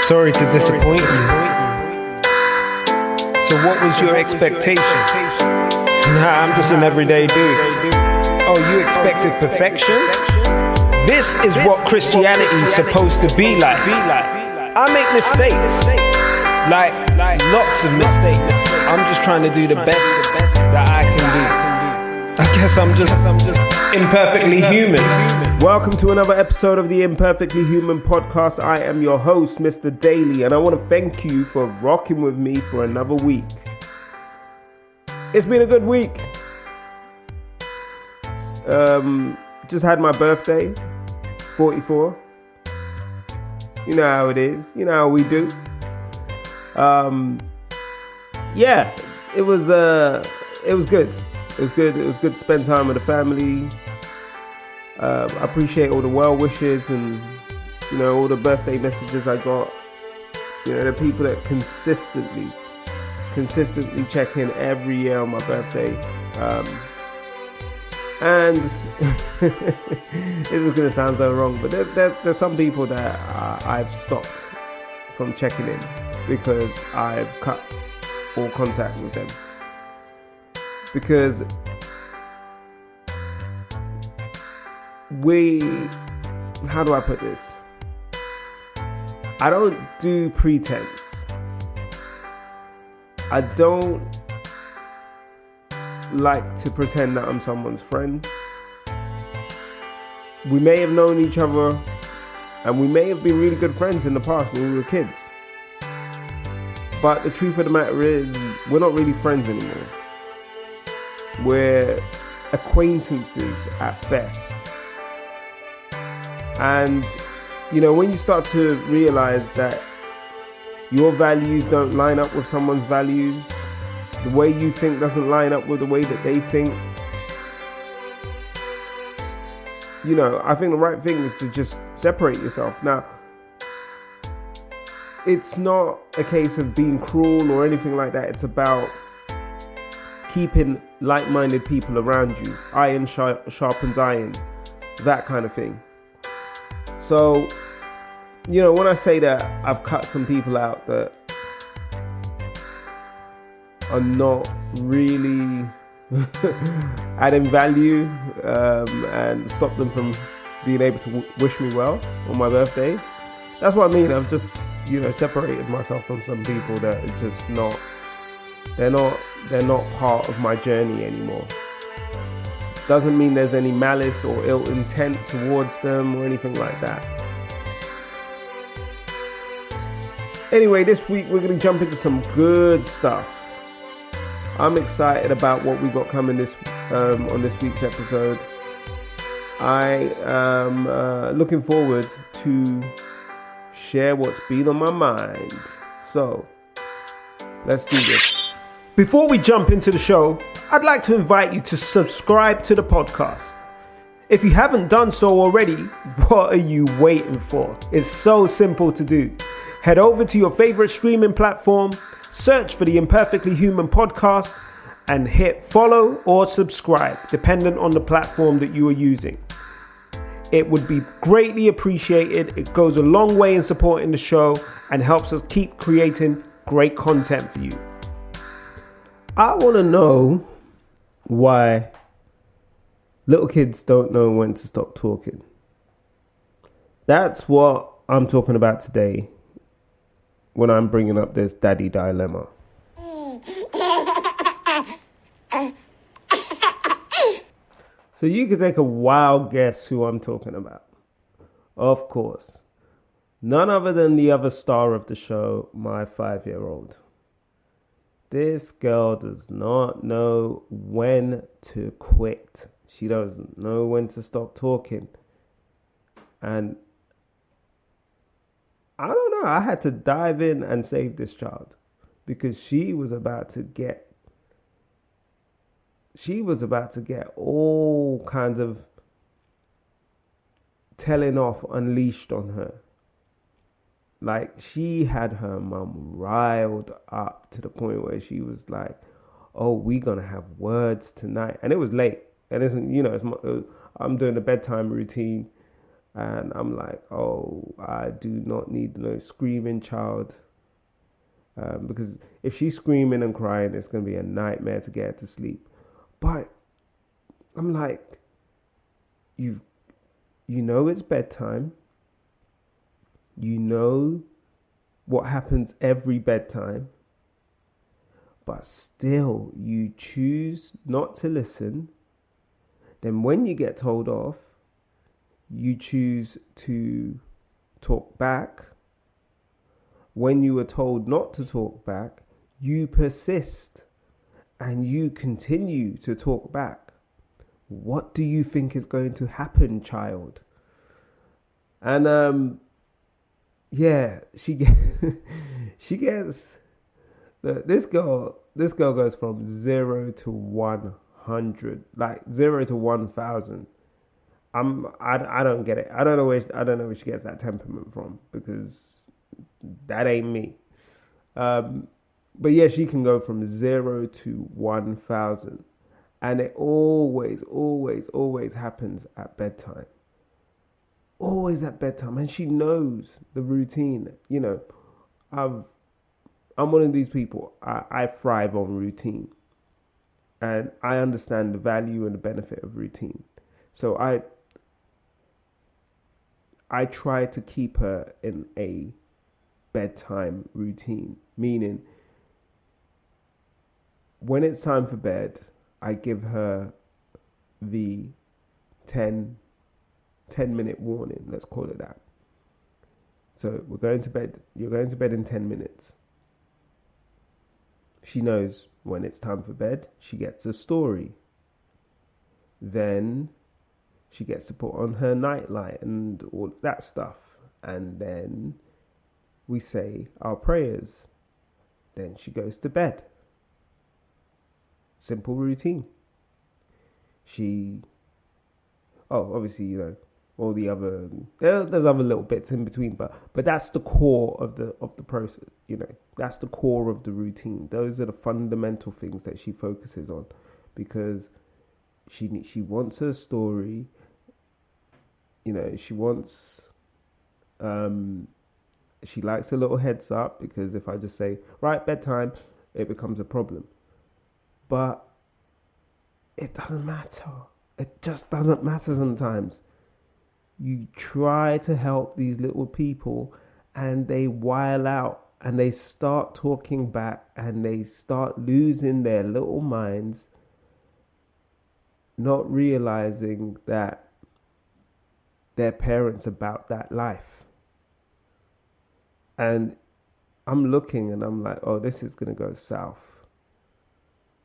Sorry to disappoint you. So what was your expectation? Nah, I'm just an everyday dude. Oh, you expected perfection? This is what Christianity is supposed to be like. I make mistakes. Like lots of mistakes. I'm just trying to do the best that I can do. I guess I'm just imperfectly human. Welcome to another episode of the Imperfectly Human podcast. I am your host, Mr. Daley, and I want to thank you for rocking with me for another week. It's been a good week. Just had my birthday, 44. You know how it is. You know how we do. Yeah, it was good. It was good. It was good to spend time with the family. I appreciate all the well wishes and, you know, all the birthday messages I got. You know, the people that consistently check in every year on my birthday. And this is going to sound so wrong, but there's some people that I've stopped from checking in because I've cut all contact with them. Because how do I put this? I don't do pretense. I don't like to pretend that I'm someone's friend. We may have known each other and we may have been really good friends in the past when we were kids. But the truth of the matter is, we're not really friends anymore. We're acquaintances at best. And, you know, when you start to realize that your values don't line up with someone's values, the way you think doesn't line up with the way that they think, you know, I think the right thing is to just separate yourself. Now, it's not a case of being cruel or anything like that. It's about keeping like-minded people around you. Iron sharpens iron, that kind of thing. So, you know, when I say that I've cut some people out that are not really adding value and stop them from being able to wish me well on my birthday, that's what I mean. I've just, you know, separated myself from some people that are just not, they're not part of my journey anymore. Doesn't mean there's any malice or ill intent towards them or anything like that. Anyway, this week we're going to jump into some good stuff. I'm excited about what we got coming on this week's episode. I am looking forward to share what's been on my mind. So, let's do this. Before we jump into the show, I'd like to invite you to subscribe to the podcast. If you haven't done so already, what are you waiting for? It's so simple to do. Head over to your favorite streaming platform, search for the Imperfectly Human podcast, and hit follow or subscribe, dependent on the platform that you are using. It would be greatly appreciated. It goes a long way in supporting the show and helps us keep creating great content for you. I want to know why little kids don't know when to stop talking. That's what I'm talking about today when I'm bringing up this daddy dilemma. So you can take a wild guess who I'm talking about. Of course, none other than the other star of the show, my 5-year-old. This girl does not know when to quit. She doesn't know when to stop talking. And I don't know, I had to dive in and save this child because she was about to get all kinds of telling off unleashed on her. Like, she had her mum riled up to the point where she was like, oh, we're going to have words tonight. And it was late. And it's, you know, I'm doing the bedtime routine. And I'm like, oh, I do not need no screaming child. Because if she's screaming and crying, it's going to be a nightmare to get her to sleep. But I'm like, you know it's bedtime. You know what happens every bedtime. But still, you choose not to listen. Then when you get told off, you choose to talk back. When you were told not to talk back, you persist and you continue to talk back. What do you think is going to happen, child? And she gets this girl goes from 0 to 100, like 0 to 1,000. I don't get it. I don't know where she gets that temperament from, because that ain't me. But yeah, she can go from 0 to 1,000, and it always happens at bedtime. Always at bedtime, and she knows the routine. You know, I'm one of these people. I thrive on routine, and I understand the value and the benefit of routine. So I try to keep her in a bedtime routine, meaning when it's time for bed, I give her the 10-minute warning, let's call it that. So we're going to bed, you're going to bed in 10 minutes. She knows when it's time for bed, she gets a story. Then she gets to put on her nightlight and all that stuff. And then we say our prayers. Then she goes to bed. Simple routine. Obviously, you know, all the other, there's other little bits in between, but that's the core of the process. You know, that's the core of the routine. Those are the fundamental things that she focuses on, because she wants her story. You know, she wants, she likes a little heads up, because if I just say, right, bedtime, it becomes a problem. But it doesn't matter. It just doesn't matter sometimes. You try to help these little people, and they while out, and they start talking back, and they start losing their little minds, not realizing that their parents about that life. And I'm looking and I'm like, oh, this is going to go south.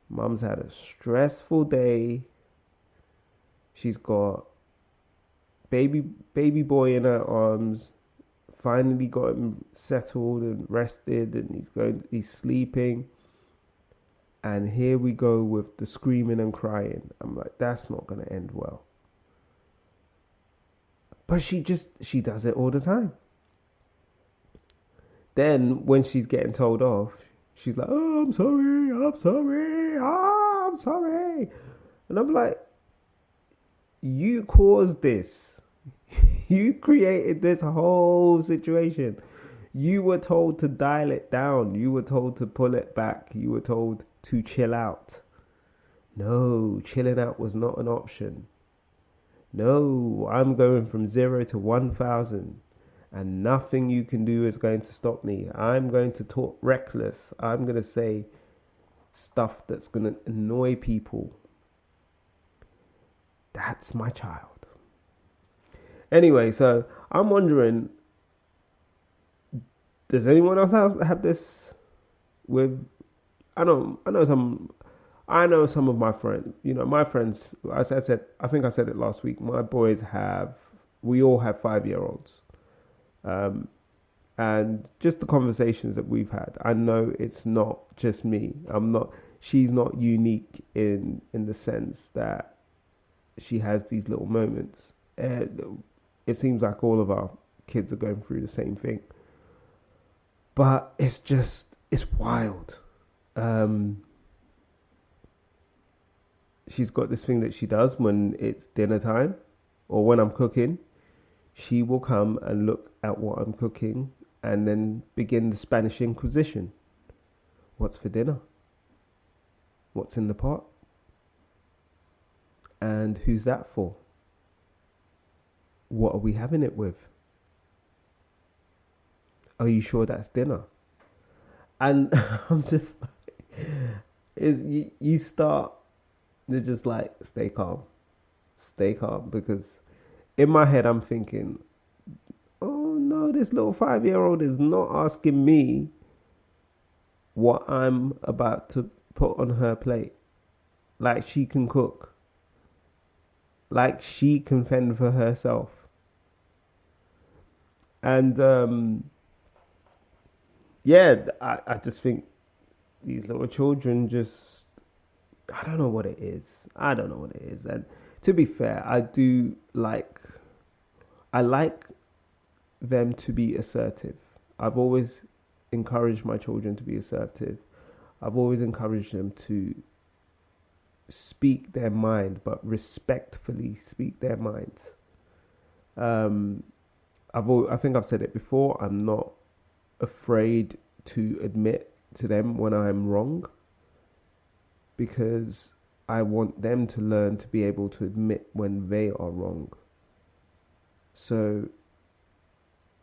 Mum's had a stressful day. She's got baby boy in her arms, finally got him settled and rested, and he's sleeping. And here we go with the screaming and crying. I'm like, that's not going to end well. But she does it all the time. Then when she's getting told off, she's like, oh, I'm sorry. And I'm like, you caused this. You created this whole situation. You were told to dial it down. You were told to pull it back. You were told to chill out. No, chilling out was not an option. No, I'm going from 0 to 1,000, and nothing you can do is going to stop me. I'm going to talk reckless. I'm going to say stuff that's going to annoy people. That's my child. Anyway, so I'm wondering, does anyone else have this with? I know some of my friends. You know, my friends. As I said, I think I said it last week. My boys we all have 5-year-olds, and just the conversations that we've had. I know it's not just me. She's not unique in the sense that she has these little moments. It seems like all of our kids are going through the same thing. But it's wild. She's got this thing that she does when it's dinner time or when I'm cooking. she will come and look at what I'm cooking and then begin the Spanish Inquisition. What's for dinner? What's in the pot? And who's that for? What are we having it with? Are you sure that's dinner? And I'm just like, you start to just like, stay calm, because in my head I'm thinking, oh no, this little 5-year-old is not asking me what I'm about to put on her plate. Like she can cook. Like she can fend for herself. And I just think these little children just, I don't know what it is. And to be fair, I like them to be assertive. I've always encouraged my children to be assertive. I've always encouraged them to speak their mind, but respectfully speak their minds. I think I've said it before. I'm not afraid to admit to them when I'm wrong, because I want them to learn to be able to admit when they are wrong. So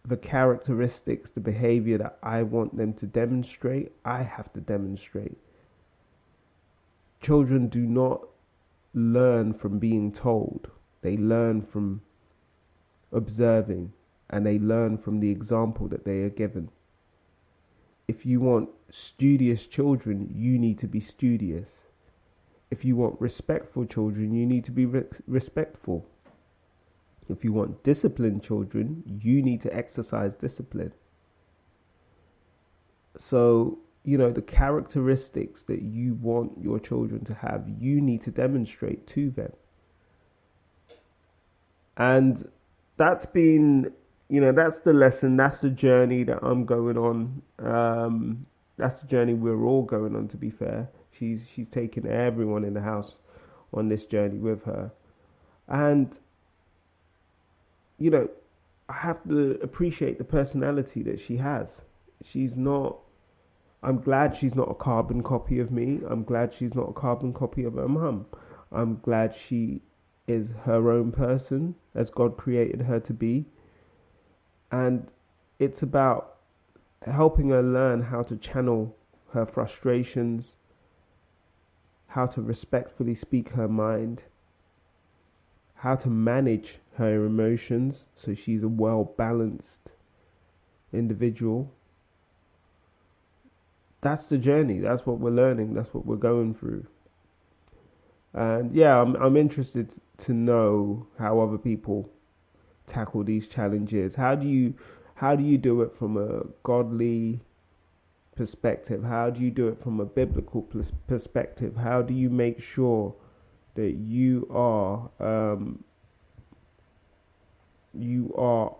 the characteristics, the behavior that I want them to demonstrate, I have to demonstrate. Children do not learn from being told. They learn from observing, and they learn from the example that they are given. If you want studious children, you need to be studious. If you want respectful children, you need to be respectful. If you want disciplined children, you need to exercise discipline. So, the characteristics that you want your children to have, you need to demonstrate to them. And that's been, that's the lesson, that's the journey that I'm going on. That's the journey we're all going on, to be fair. She's taken everyone in the house on this journey with her. And, I have to appreciate the personality that she has. I'm glad she's not a carbon copy of me. I'm glad she's not a carbon copy of her mum. I'm glad she is her own person, as God created her to be. And it's about helping her learn how to channel her frustrations, how to respectfully speak her mind, how to manage her emotions so she's a well-balanced individual. That's the journey. That's what we're learning. That's what we're going through. And yeah, I'm interested to know how other people tackle these challenges. How do you do it from a godly perspective? How do you do it from a biblical perspective? How do you make sure that you are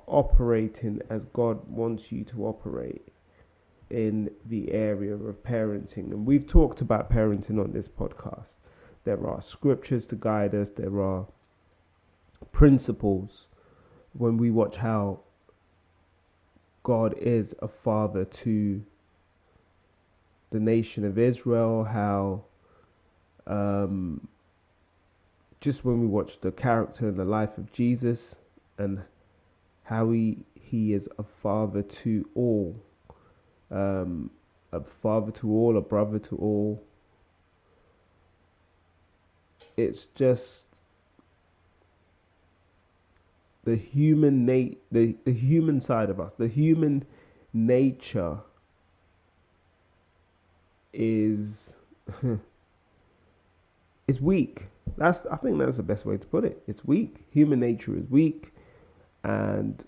operating as God wants you to operate in the area of parenting? And we've talked about parenting on this podcast. There are scriptures to guide us. There are principles when we watch how God is a father to the nation of Israel, how just when we watch the character and the life of Jesus and how he is a father to all, a father to all, a brother to all. It's just the human the human side of us, the human nature is is weak. I think that's the best way to put it. It's weak. Human nature is weak, and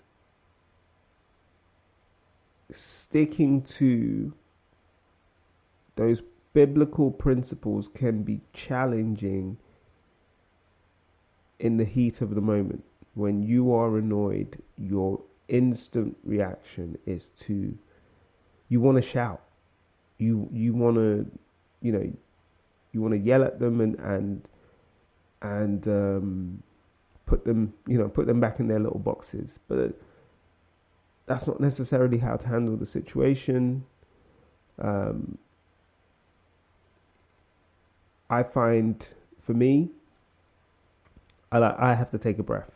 sticking to those biblical principles can be challenging in the heat of the moment. When you are annoyed, your instant reaction is you want to shout. You want to, you want to yell at them and put them back in their little boxes. But that's not necessarily how to handle the situation. I find, for me, I have to take a breath.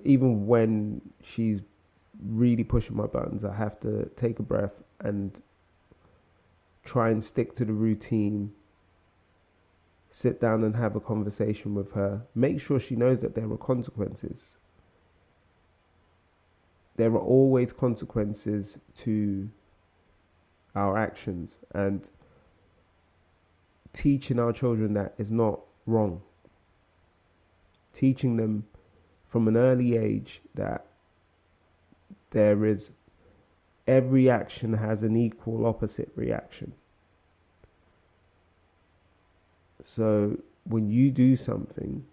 Even when she's really pushing my buttons, I have to take a breath and try and stick to the routine. Sit down and have a conversation with her. Make sure she knows that there are consequences. There are always consequences to our actions, and teaching our children that is not wrong. Teaching them from an early age that every action has an equal opposite reaction. So when you do something,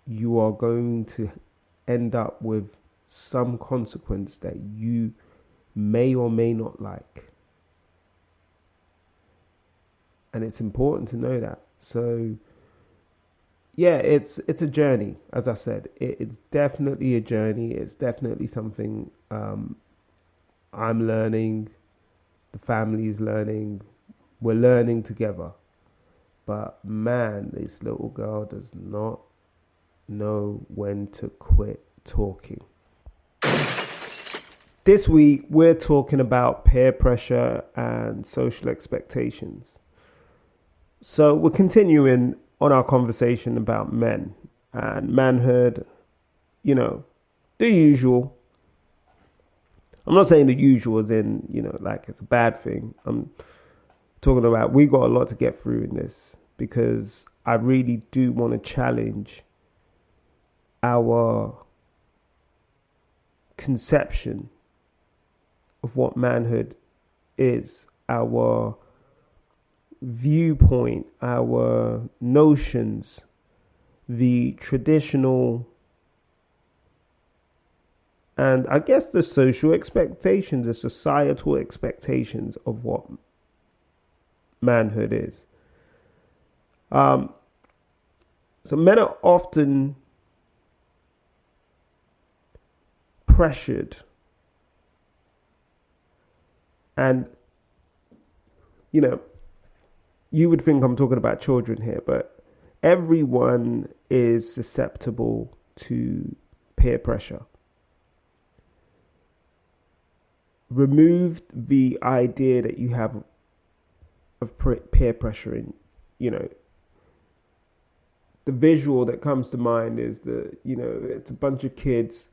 you are going to end up with some consequence that you may or may not like. And it's important to know that. So yeah, it's a journey. As I said, it's definitely a journey. It's definitely something I'm learning. The family's learning. We're learning together. But man, this little girl does not know when to quit talking. This week, we're talking about peer pressure and social expectations. So we're continuing on our conversation about men and manhood, the usual. I'm not saying the usual as in, like it's a bad thing. I'm talking about we got a lot to get through in this, because I really do want to challenge our conception of what manhood is, our viewpoint, our notions, the traditional and I guess the social expectations, the societal expectations of what manhood is. So men are often pressured, and you would think I'm talking about children here, but everyone is susceptible to peer pressure. Remove the idea that you have of peer pressure in, the visual that comes to mind is it's a bunch of kids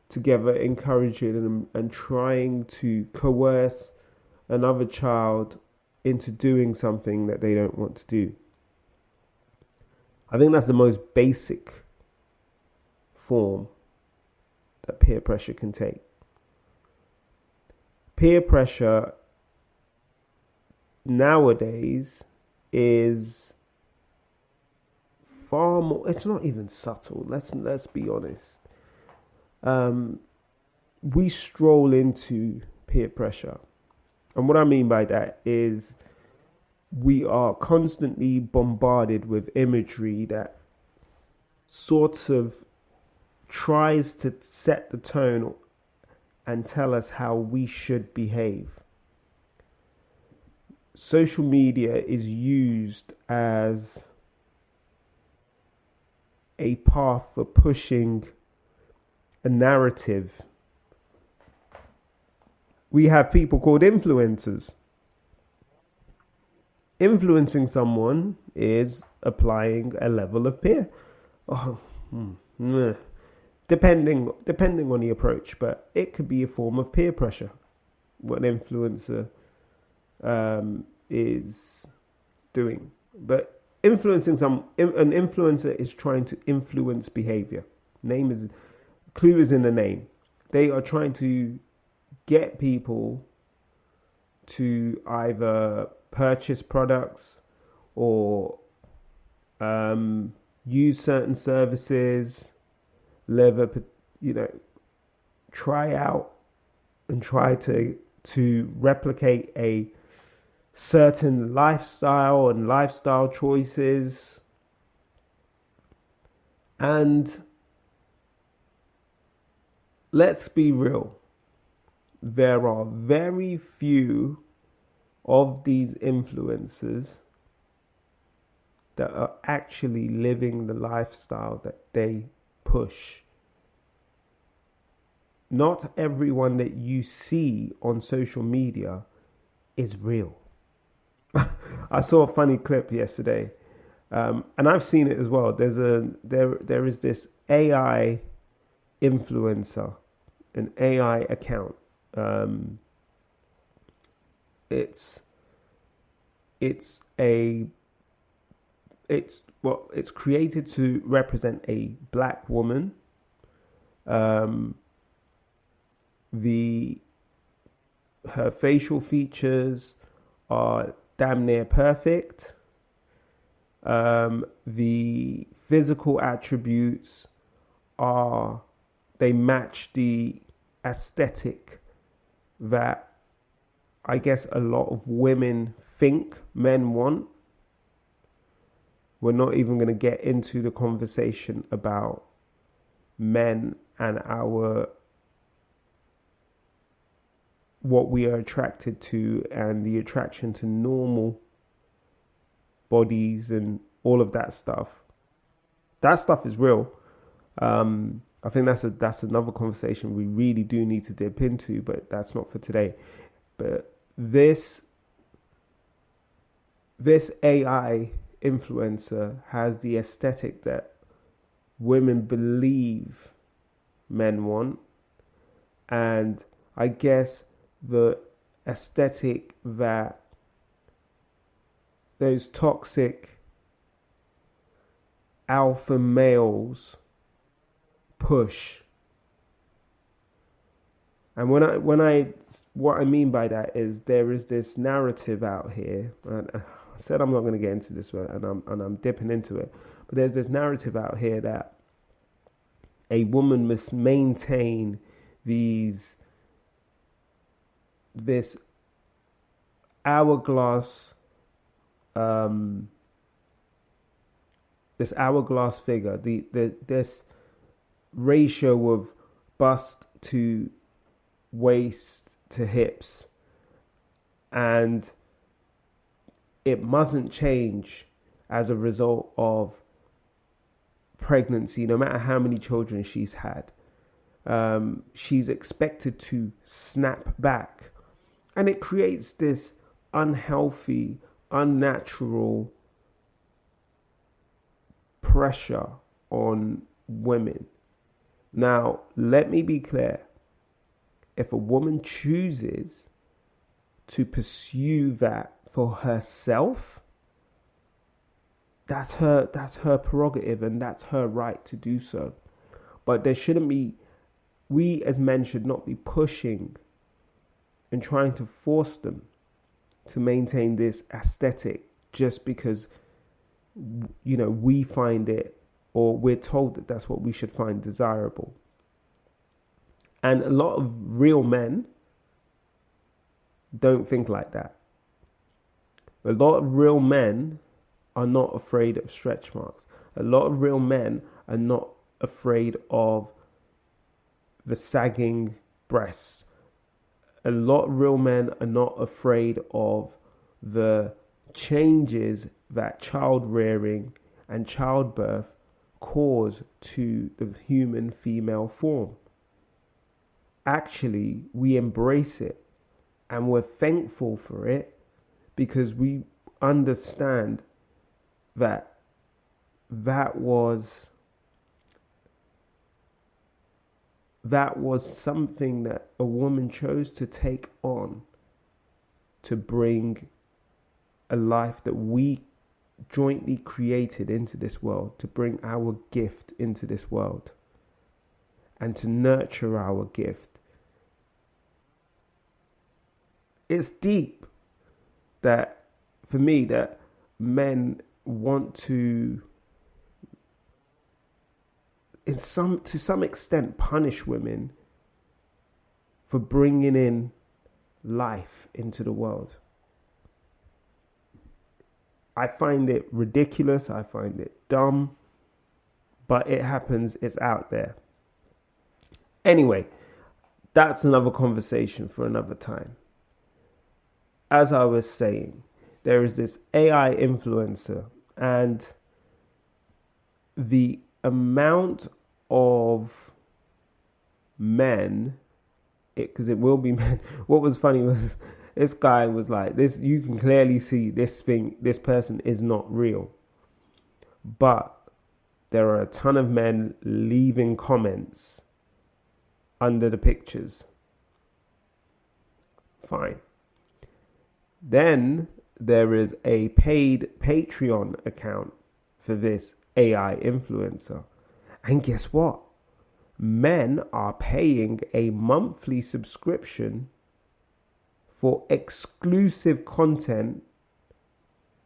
together encouraging and trying to coerce another child into doing something that they don't want to do. I think that's the most basic form that peer pressure can take. Peer pressure nowadays is far more, it's not even subtle, let's be honest. We stroll into peer pressure. And what I mean by that is we are constantly bombarded with imagery that sort of tries to set the tone and tell us how we should behave. Social media is used as a path for pushing a narrative. We have people called influencers. Influencing someone is applying a level of peer. Depending on the approach, but it could be a form of peer pressure. What an influencer is doing. But an influencer is trying to influence behavior. Clue is in the name. They are trying to get people to either purchase products or use certain services, try out and try to replicate a certain lifestyle choices. And let's be real, there are very few of these influencers that are actually living the lifestyle that they push. Not everyone that you see on social media is real. I saw a funny clip yesterday, and I've seen it as well. There is this AI influencer, an AI account. It's created to represent a black woman. Her facial features are damn near perfect. The physical attributes they match the aesthetic that I guess a lot of women think men want. We're not even going to get into the conversation about men and what we are attracted to and the attraction to normal bodies and all of that stuff. That stuff is real. I think that's another conversation we really do need to dip into, but that's not for today. But this AI influencer has the aesthetic that women believe men want, and I guess the aesthetic that those toxic alpha males push. And what I mean by that is there is this narrative out here, and I said I'm not going to get into this one, and I'm dipping into it, but there's this narrative out here that a woman must maintain this hourglass figure, this ratio of bust to waist to hips, and it mustn't change as a result of pregnancy, no matter how many children she's had. She's expected to snap back, and it creates this unhealthy, unnatural pressure on women. Now, let me be clear. If a woman chooses to pursue that for herself, that's her prerogative, and that's her right to do so. But we as men should not be pushing and trying to force them to maintain this aesthetic just because, we find it, or we're told that that's what we should find desirable. And a lot of real men don't think like that. A lot of real men are not afraid of stretch marks. A lot of real men are not afraid of the sagging breasts. A lot of real men are not afraid of the changes that child rearing and childbirth cause to the human female form. Actually, we embrace it and we're thankful for it because we understand that was something that a woman chose to take on to bring a life that we jointly created into this world, to bring our gift into this world and to nurture our gift. It's deep that, for me, that men want to, to some extent, punish women for bringing in life into the world. I find it ridiculous. I find it dumb. But it happens. It's out there. Anyway, that's another conversation for another time. As I was saying, there is this AI influencer, and the amount of men, because it will be men. What was funny was this guy was like, this, you can clearly see this person is not real. But there are a ton of men leaving comments under the pictures. Fine. Then there is a paid Patreon account for this AI influencer. And guess what? Men are paying a monthly subscription for exclusive content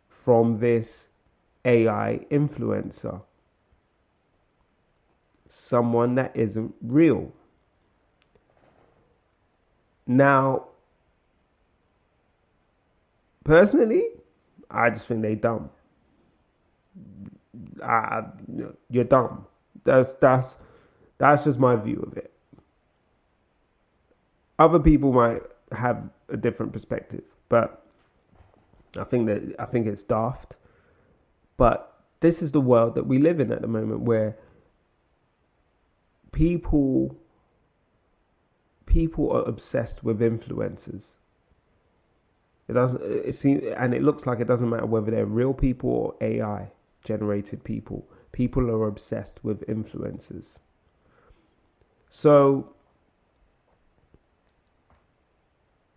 from this AI influencer. Someone that isn't real. Now, personally, I just think they're dumb. You're dumb. That's just my view of it. Other people might have a different perspective, but I think it's daft. But this is the world that we live in at the moment, where people are obsessed with influencers. It looks like it doesn't matter whether they're real people or AI generated people. People are obsessed with influencers. So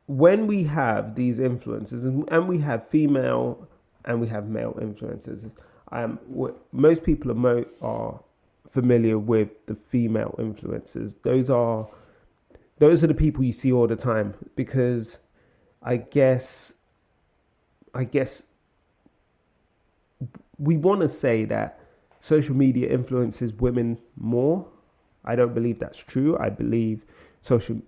when we have these influencers, and we have female and we have male influencers, most people are familiar with the female influencers. Those are the people you see all the time, because I guess we want to say that social media influences women more. I don't believe that's true. I believe social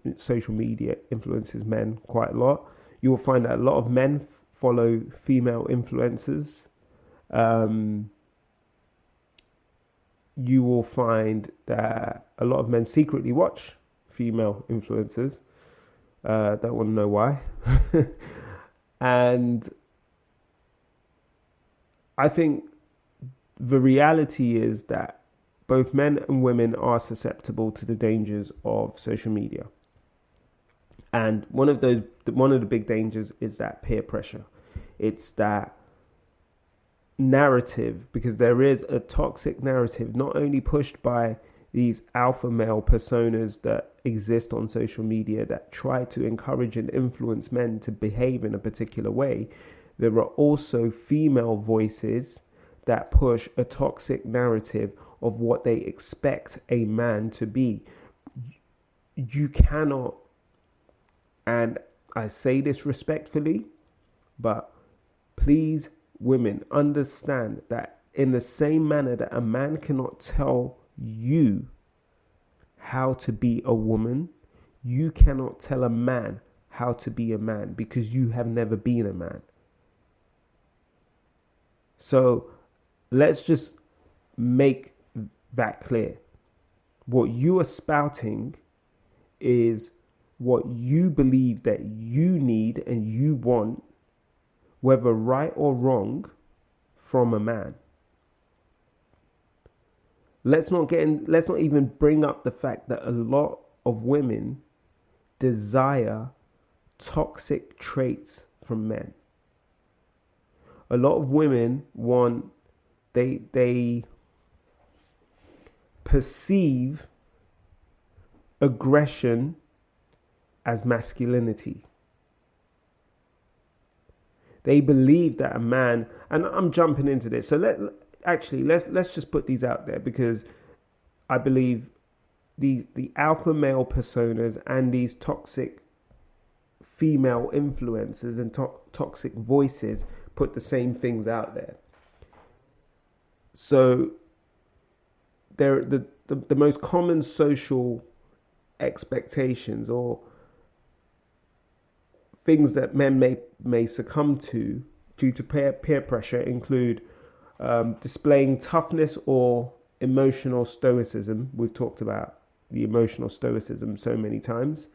media influences men quite a lot. You will find that a lot of men follow female influencers. You will find that a lot of men secretly watch female influencers. Don't want to know why. And I think the reality is that both men and women are susceptible to the dangers of social media. And one of the big dangers is that peer pressure. It's that narrative, because there is a toxic narrative not only pushed by these alpha male personas that exist on social media that try to encourage and influence men to behave in a particular way. There are also female voices that push a toxic narrative of what they expect a man to be. You cannot, and I say this respectfully, but please, women, understand that in the same manner that a man cannot tell you how to be a woman, you cannot tell a man how to be a man, because you have never been a man. So let's just make that clear. What you are spouting is what you believe that you need and you want, whether right or wrong, from a man. Let's not even bring up the fact that a lot of women desire toxic traits from men. A lot of women they perceive aggression as masculinity. They believe that a man, and I'm jumping into this, so let's just put these out there, because I believe the alpha male personas and these toxic female influencers and toxic voices put the same things out there. So the most common social expectations or things that men may succumb to due to peer pressure include displaying toughness or emotional stoicism. We've talked about the emotional stoicism so many times.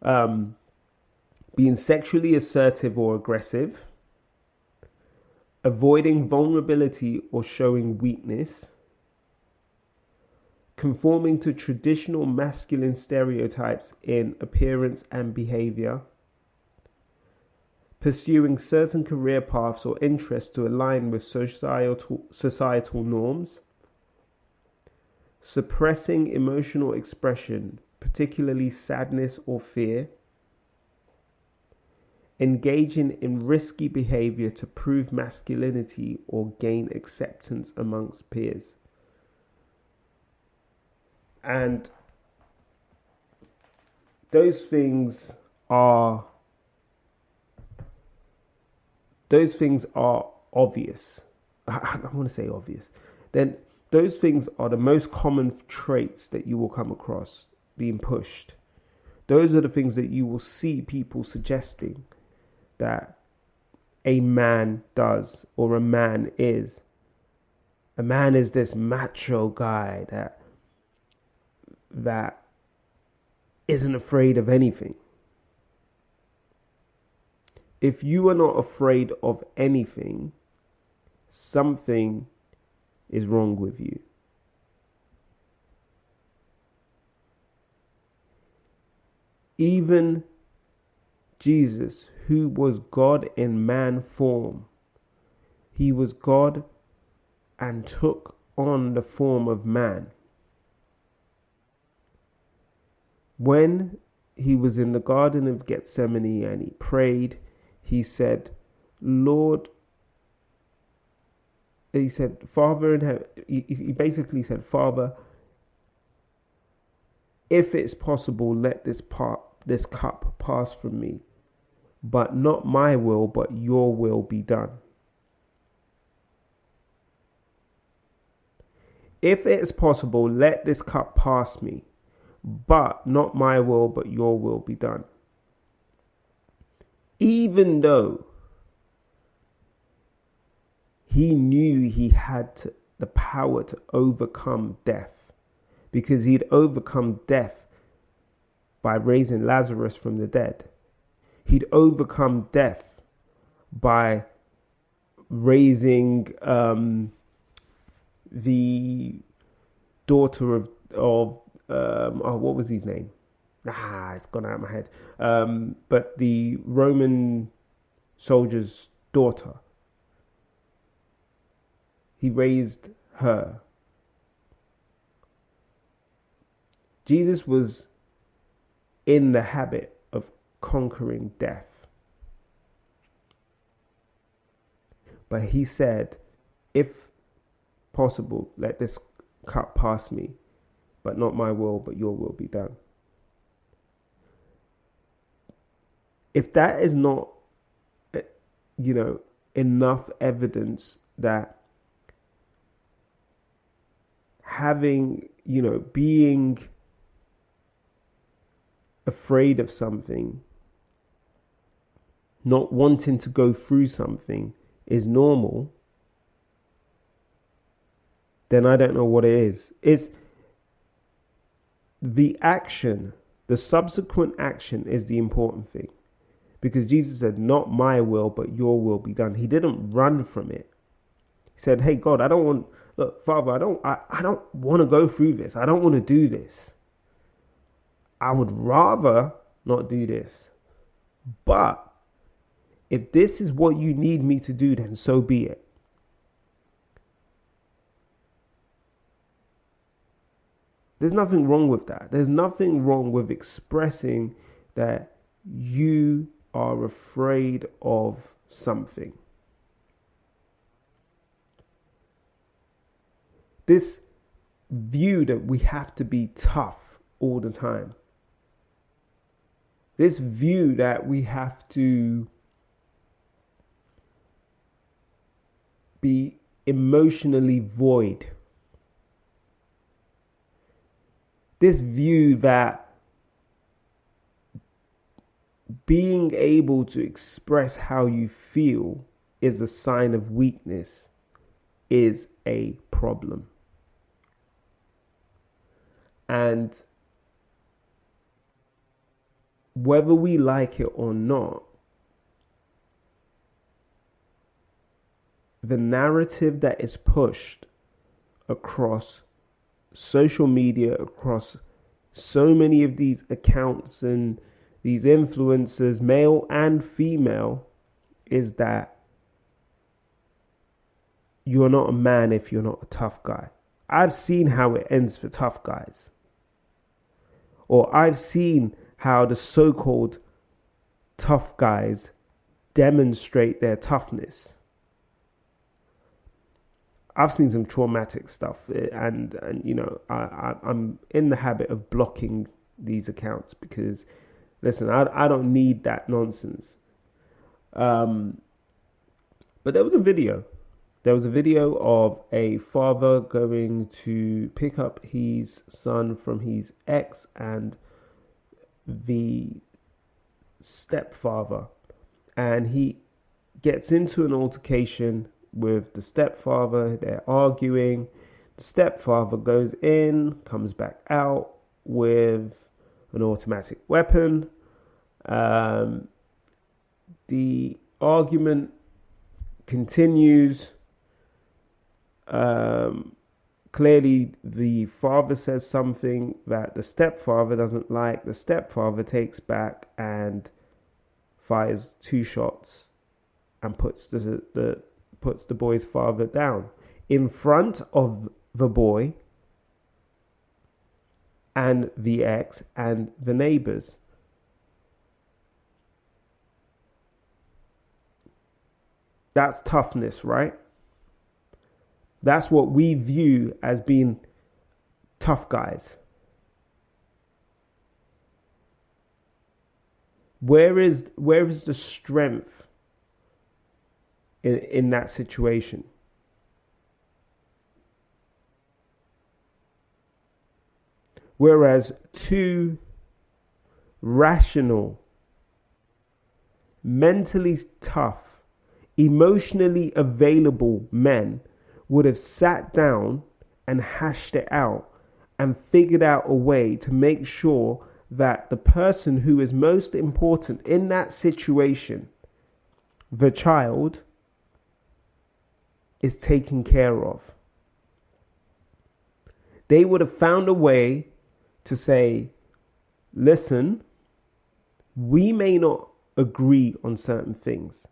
Being sexually assertive or aggressive. Avoiding vulnerability or showing weakness. Conforming to traditional masculine stereotypes in appearance and behavior. Pursuing certain career paths or interests to align with societal norms. Suppressing emotional expression, particularly sadness or fear. Engaging in risky behavior to prove masculinity or gain acceptance amongst peers. And those things are obvious. I don't want to say obvious. Then those things are the most common traits that you will come across being pushed. Those are the things that you will see people suggesting that a man does or a man is. A man is this macho guy that isn't afraid of anything. If you are not afraid of anything, something is wrong with you. Even Jesus, who was God in man form, he was God and took on the form of man. When he was in the Garden of Gethsemane and he prayed, he said, Lord, he said, Father in heaven, he basically said, Father, if it's possible, let this cup pass from me, but not my will, but your will be done. If it's possible, let this cup pass me, but not my will, but your will be done. Even though he knew he had the power to overcome death, because he'd overcome death by raising Lazarus from the dead. He'd overcome death by raising the daughter of what was his name? It's gone out of my head. But the Roman soldier's daughter. He raised her. Jesus was in the habit of conquering death. But he said, if possible, let this cup pass me, but not my will, but your will be done. If that is not, enough evidence that being afraid of something, not wanting to go through something is normal, then I don't know what it is. It's the action, the subsequent action is the important thing. Because Jesus said, not my will, but your will be done. He didn't run from it. He said, hey, God, Father, I don't want to go through this. I don't want to do this. I would rather not do this. But if this is what you need me to do, then so be it. There's nothing wrong with that. There's nothing wrong with expressing that you are afraid of something. This view that we have to be tough all the time. This view that we have to be emotionally void. This view that being able to express how you feel is a sign of weakness is a problem. And whether we like it or not, the narrative that is pushed across social media, across so many of these accounts and these influencers, male and female, is that you're not a man if you're not a tough guy. I've seen how it ends for tough guys. Or I've seen how the so-called tough guys demonstrate their toughness. I've seen some traumatic stuff, and you know, I'm in the habit of blocking these accounts because, listen, I don't need that nonsense. But there was a video. There was a video of a father going to pick up his son from his ex and the stepfather, and he gets into an altercation with the stepfather. They're arguing. The stepfather goes in, comes back out with an automatic weapon. The argument continues. Clearly the father says something that the stepfather doesn't like. The stepfather takes back and fires 2 shots and puts the boy's father down in front of the boy and the ex and the neighbors. That's toughness, right? That's what we view as being tough guys. Where is the strength in that situation? Whereas 2 rational, mentally tough, emotionally available men would have sat down and hashed it out and figured out a way to make sure that the person who is most important in that situation, the child, is taken care of. They would have found a way to say, listen, we may not agree on certain things,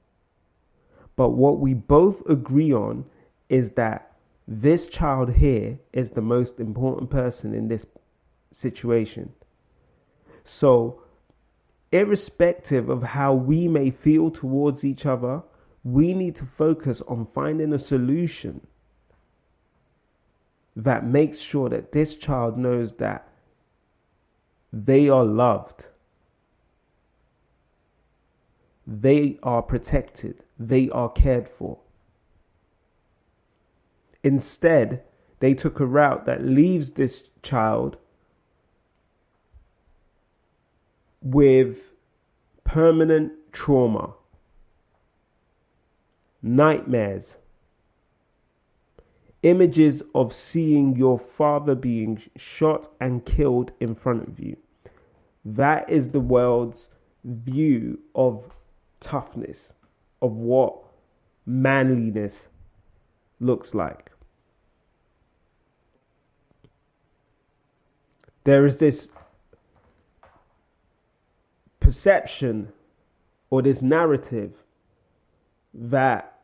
but what we both agree on is that this child here is the most important person in this situation. So, irrespective of how we may feel towards each other, we need to focus on finding a solution that makes sure that this child knows that they are loved, they are protected, they are cared for. Instead, they took a route that leaves this child with permanent trauma, nightmares, images of seeing your father being shot and killed in front of you. That is the world's view of toughness, of what manliness looks like. There is this perception or this narrative that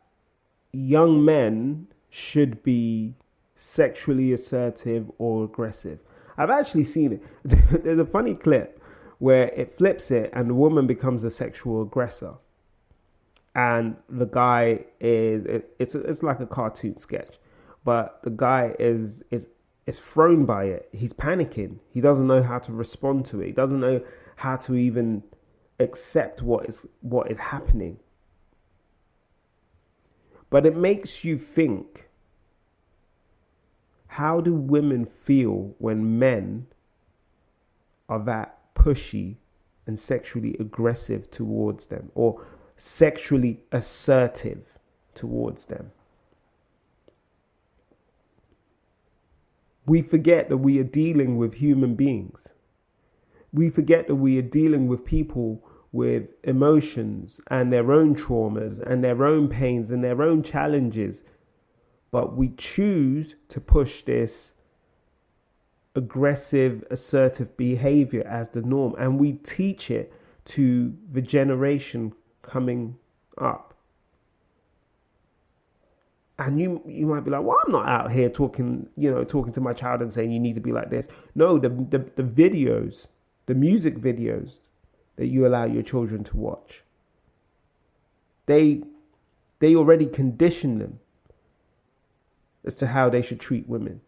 young men should be sexually assertive or aggressive. I've actually seen it. There's a funny clip where it flips it and the woman becomes a sexual aggressor. And the guy it's like a cartoon sketch, but the guy is thrown by it. He's panicking. He doesn't know how to respond to it. He doesn't know how to even accept what is happening. But it makes you think, how do women feel when men are that pushy and sexually aggressive towards them, or sexually assertive? towards them. We forget that we are dealing with human beings. We forget that we are dealing with people with emotions and their own traumas and their own pains and their own challenges. But we choose to push this aggressive, assertive behavior as the norm. And we teach it to the generation coming up. And you might be like, well, I'm not out here talking to my child and saying you need to be like this. No, the videos, the music videos that you allow your children to watch, they already condition them as to how they should treat women.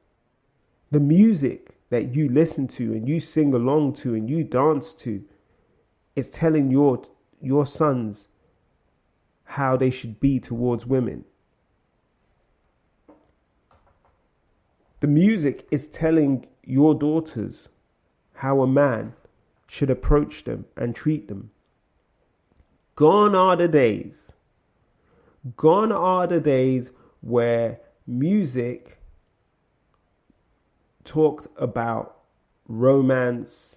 The music that you listen to and you sing along to and you dance to is telling your sons how they should be towards women. The music is telling your daughters how a man should approach them and treat them. Gone are the days. Gone are the days where music talked about romance,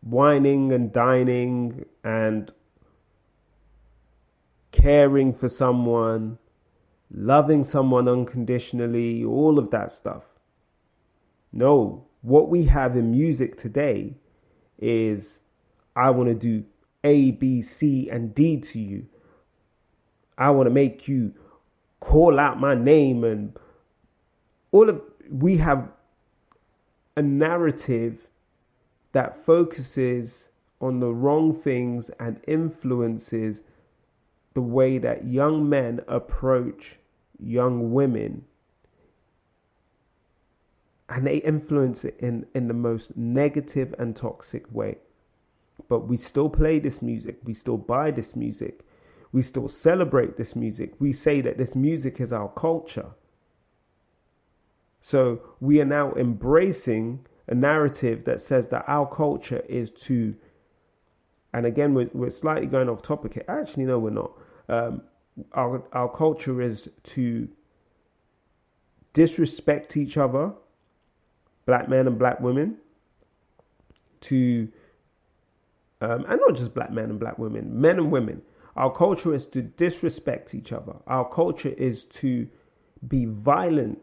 whining and dining and caring for someone, loving someone unconditionally, all of that stuff. No, what we have in music today is, I want to do A, B, C, and D to you. I want to make you call out my name, and we have a narrative that focuses on the wrong things and influences the way that young men approach young women. And they influence it in the most negative and toxic way. But we still play this music. We still buy this music. We still celebrate this music. We say that this music is our culture. So we are now embracing a narrative that says that our culture is to, and again, we're slightly going off topic here. Actually, no, we're not. Our culture is to disrespect each other, black men and black women, and not just black men and black women, men and women. Our culture is to disrespect each other. Our culture is to be violent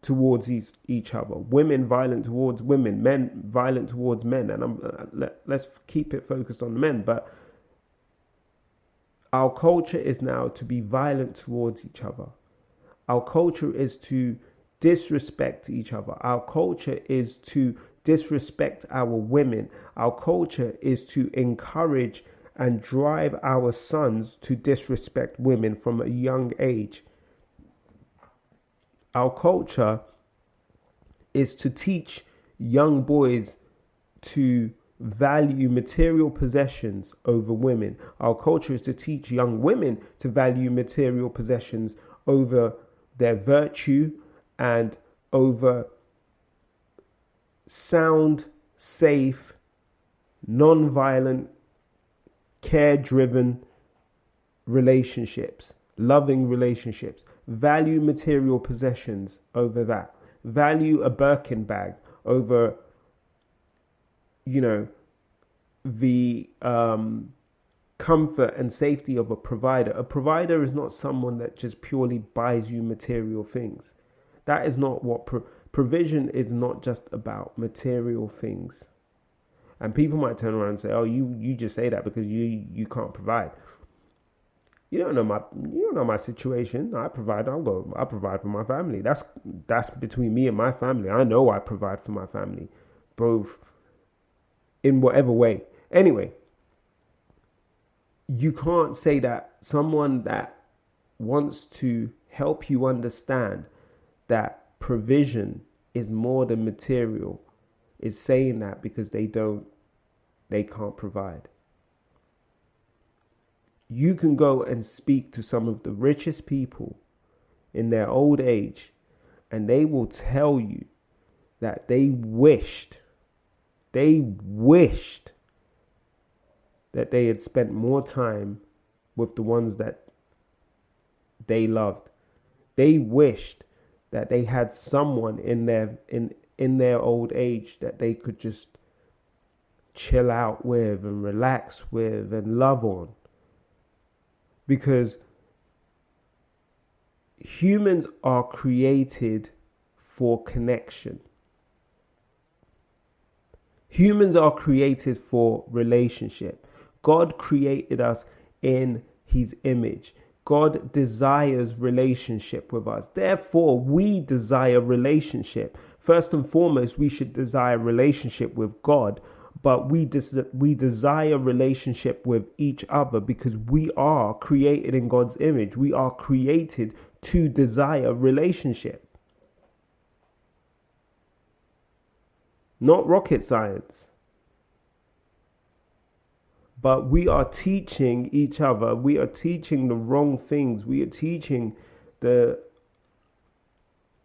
towards each other. Women violent towards women, men violent towards men. And let's keep it focused on the men. But our culture is now to be violent towards each other. Our culture is to disrespect each other. Our culture is to disrespect our women. Our culture is to encourage and drive our sons to disrespect women from a young age. Our culture is to teach young boys to value material possessions over women. Our culture is to teach young women to value material possessions over their virtue and over sound, safe, non-violent, care-driven relationships, loving relationships. Value material possessions over that. Value a Birkin bag over, the comfort and safety of a provider. A provider is not someone that just purely buys you material things. That is not what provision is. Not just about material things. And people might turn around and say, "Oh, you just say that because you can't provide." You don't know my situation. I provide for my family. That's between me and my family. I know I provide for my family, both in whatever way. Anyway, you can't say that someone that wants to help you understand that provision is more than material is saying that because they can't provide. You can go and speak to some of the richest people in their old age, and they will tell you that they wished that they had spent more time with the ones that they loved. They wished that they had someone in their old age that they could just chill out with and relax with and love on. Because humans are created for connection. Humans are created for relationship. God created us in his image. God desires relationship with us. Therefore, we desire relationship. First and foremost, we should desire relationship with God, but we desire relationship with each other because we are created in God's image. We are created to desire relationship. Not rocket science. But we are teaching each other. We are teaching the wrong things. We are teaching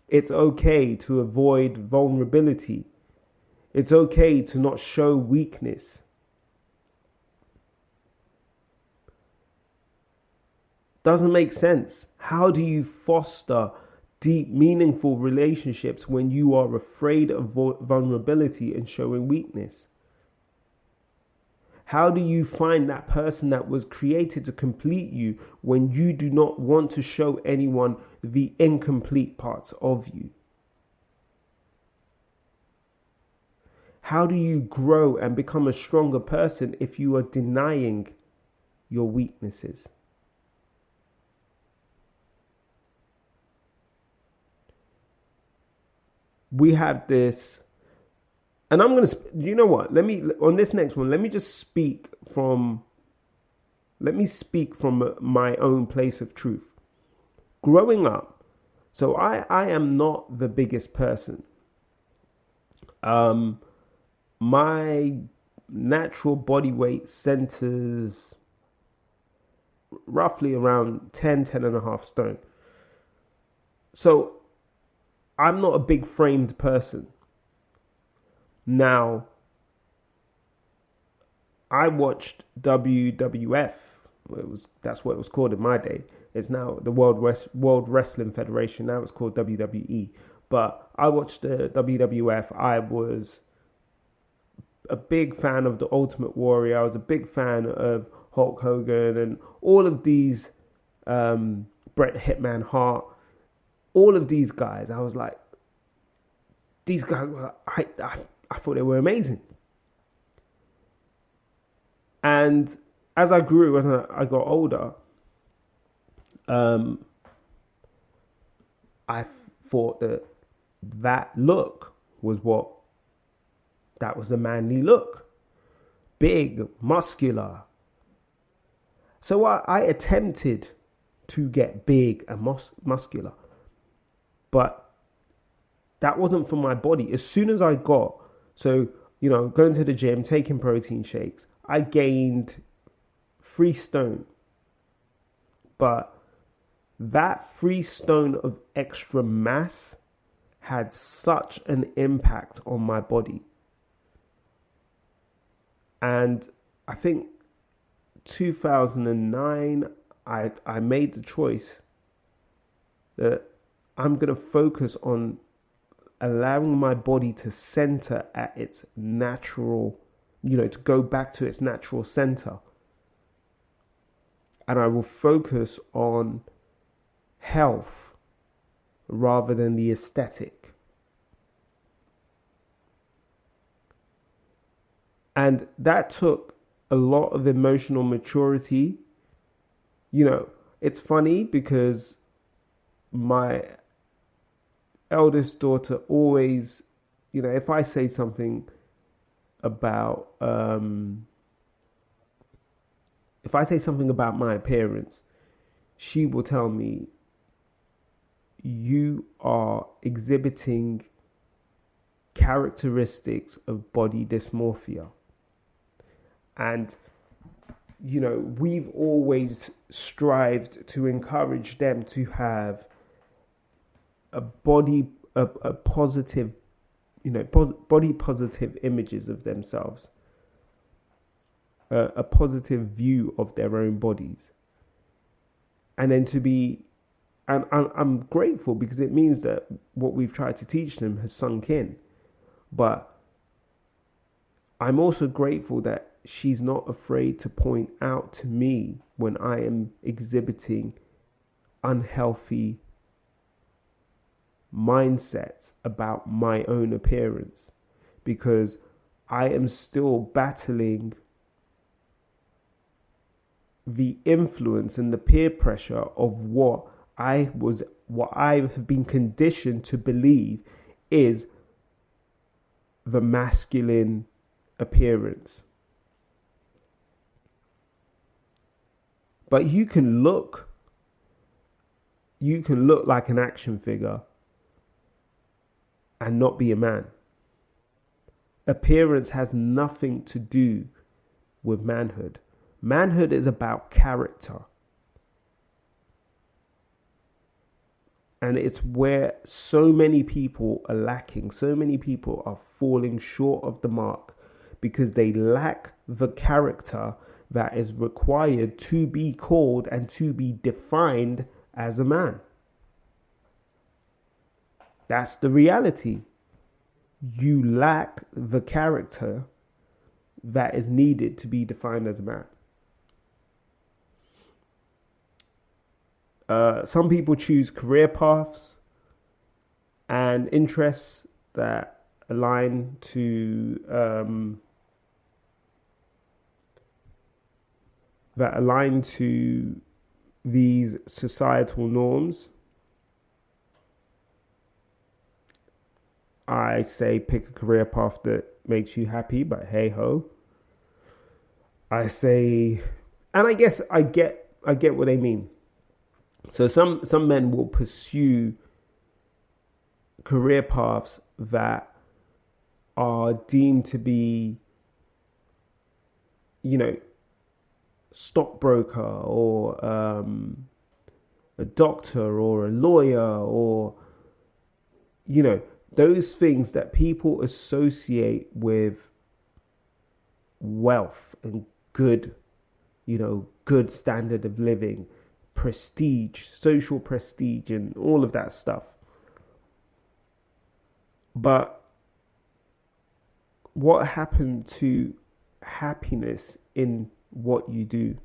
it's okay to avoid vulnerability. It's okay to not show weakness. Doesn't make sense. How do you foster deep, meaningful relationships when you are afraid of vulnerability and showing weakness? How do you find that person that was created to complete you when you do not want to show anyone the incomplete parts of you? How do you grow and become a stronger person if you are denying your weaknesses? We have this. And I'm going to, you know what? On this next one, let me speak from my own place of truth. Growing up, so I am not the biggest person. My natural body weight centers roughly around 10 and a half stone. So I'm not a big framed person. Now, I watched WWF. That's what it was called in my day. It's now the World Wrestling Federation. Now it's called WWE. But I watched the WWF. I was a big fan of the Ultimate Warrior. I was a big fan of Hulk Hogan and all of these, Bret Hitman Hart. All of these guys. I was like, these guys were. I thought they were amazing. And as I grew and I got older, I thought that look was the manly look. Big, muscular. So I attempted to get big and muscular. But that wasn't for my body. As soon as I got, going to the gym, taking protein shakes, I gained 3 stone. But that 3 stone of extra mass had such an impact on my body. And I think 2009, I made the choice that I'm going to focus on allowing my body to center at its natural, to go back to its natural center. And I will focus on health rather than the aesthetic. And that took a lot of emotional maturity. It's funny because my eldest daughter always, if I say something about my appearance, she will tell me, you are exhibiting characteristics of body dysmorphia. And we've always strived to encourage them to have a positive, body positive images of themselves, a positive view of their own bodies, and then to be And I'm grateful because it means that what we've tried to teach them has sunk in. But I'm also grateful that she's not afraid to point out to me when I am exhibiting unhealthy mindsets about my own appearance, because I am still battling the influence and the peer pressure of what I have been conditioned to believe is the masculine appearance. But you can look like an action figure and not be a man. Appearance has nothing to do with manhood. Manhood is about character. And it's where so many people are lacking. So many people are falling short of the mark because they lack the character that is required to be called and to be defined as a man. That's the reality. You lack the character that is needed to be defined as a man. Some people choose career paths and interests that align to these societal norms. I say pick a career path that makes you happy, but hey ho. I say, and I guess I get what they mean. So some men will pursue career paths that are deemed to be, stockbroker or a doctor or a lawyer or, those things that people associate with wealth and good standard of living, prestige, social prestige, and all of that stuff. But what happened to happiness in what you do?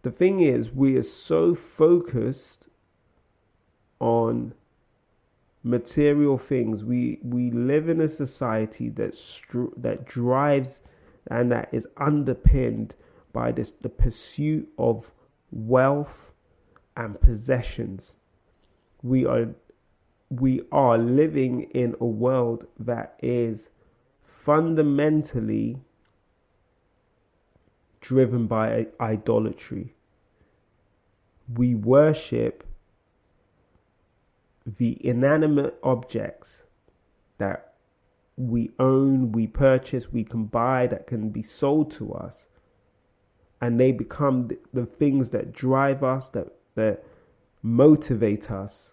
The thing is, we are so focused on material things. We live in a society that drives and that is underpinned by the pursuit of wealth and possessions. We are living in a world that is fundamentally driven by idolatry. We worship the inanimate objects that we own, we purchase, we can buy, that can be sold to us. And they become the things that drive us, that motivate us,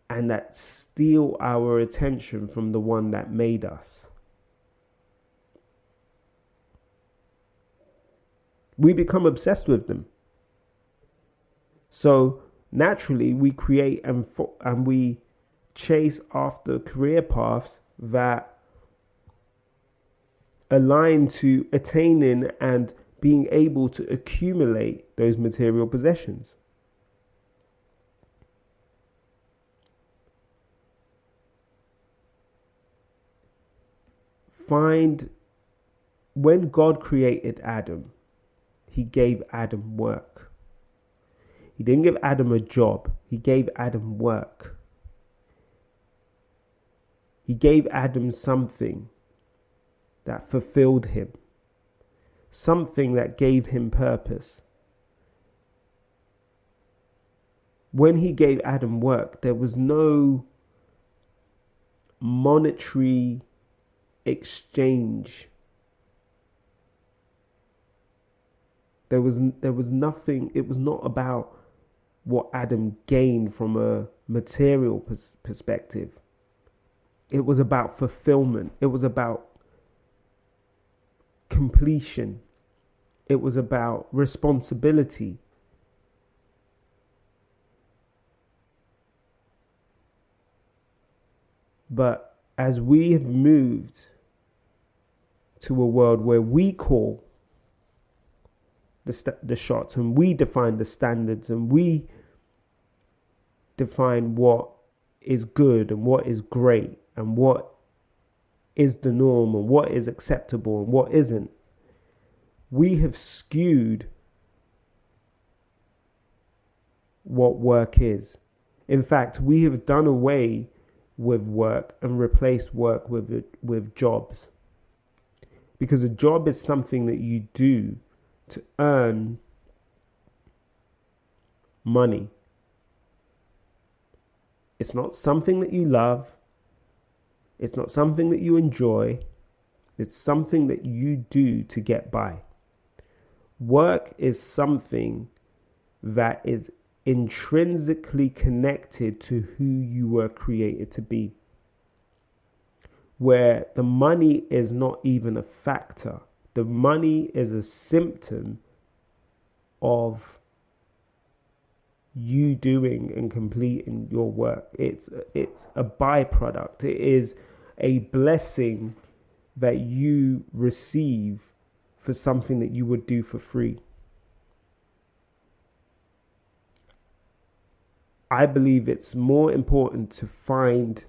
and that steal our attention from the one that made us. We become obsessed with them. So naturally, we create and we chase after career paths that align to attaining and being able to accumulate those material possessions. When God created Adam, he gave Adam work. He didn't give Adam a job. He gave Adam work. He gave Adam something that fulfilled him. Something that gave him purpose. When he gave Adam work, there was no monetary exchange. There was nothing. It was not about what Adam gained from a material perspective. It was about fulfillment. It was about completion. It was about responsibility. But as we have moved to a world where we call the shots and we define the standards and we define what is good and what is great and what is the norm and what is acceptable and what isn't, we have skewed what work is. In fact, we have done away with work and replaced work with jobs. Because a job is something that you do to earn money. It's not something that you love. It's not something that you enjoy. It's something that you do to get by. Work is something that is intrinsically connected to who you were created to be, where the money is not even a factor. The money is a symptom of you doing and completing your work. It's a byproduct. It is a blessing that you receive for something that you would do for free. I believe it's more important to find